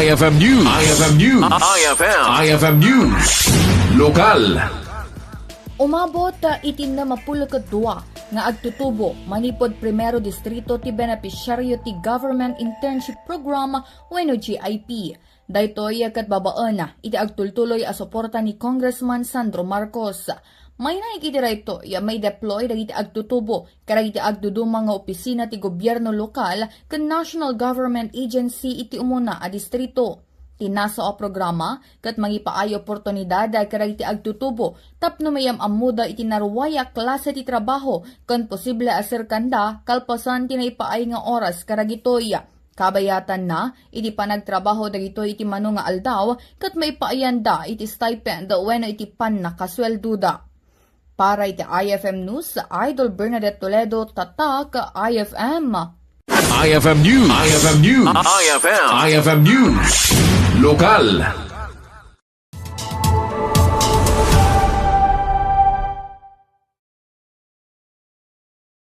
IFM News. IFM News. IFM News. Lokal. Umabot itin na mapulakadwa nga Agtutubo, manipod primero distrito ti Benepisiario ti Government Internship Program wenno GIP. Daytoy kat babaan iti agtultuloy a suporta ni Congressman Sandro Marcos. May naikidiraito may deploy dagiti Agtutubo karag iti agdudumang nga opisina ti gobyerno lokal ken National Government Agency iti Umuna a distrito. Tinasa o programa kat mangipaay oportunidad karag iti Agtutubo tapno mayam amuda iti narwaya klase ti trabaho ken posible aserkanda kalpasan ti naipaay nga oras karag itoy. Kabayatan na iti panagtrabaho dagito iti mano nga aldaw kat maipaayanda iti stipend wenno iti pan na kaswelduda. Para iti IFM News, Idol Bernadette Toledo, Tatak, IFM. IFM News. IFM News. IFM News. Lokal.